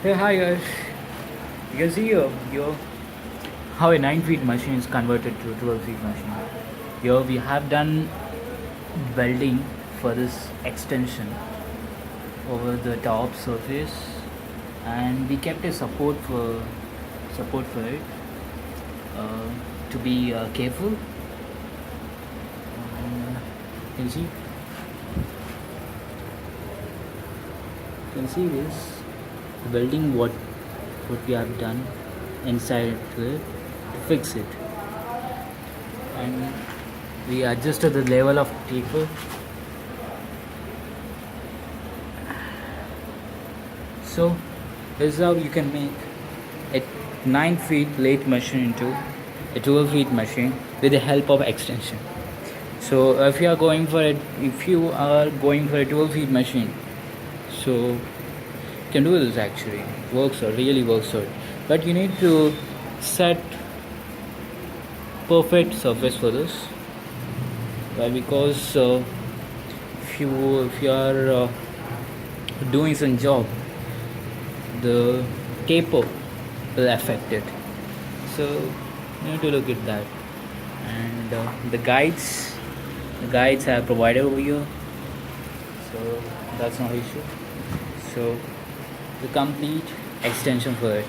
Hey, hi guys. You can see here how a 9 feet machine is converted to a 12 feet machine. Here we have done welding for this extension over the top surface, and we kept a support for it uh, to be careful. You can see this welding what we have done inside to it to fix it, and we adjusted the level of taper. So this is how you can make a 9 feet lathe machine into a 12 feet machine with the help of extension. So if you are going for a 12 feet machine, so you can do this. Actually really works out, but you need to set perfect surface for this. Why? Because if you are doing some job, the taper will affect it, so you need to look at that. And the guides are provided over here, so that's no issue. So the complete extension for it.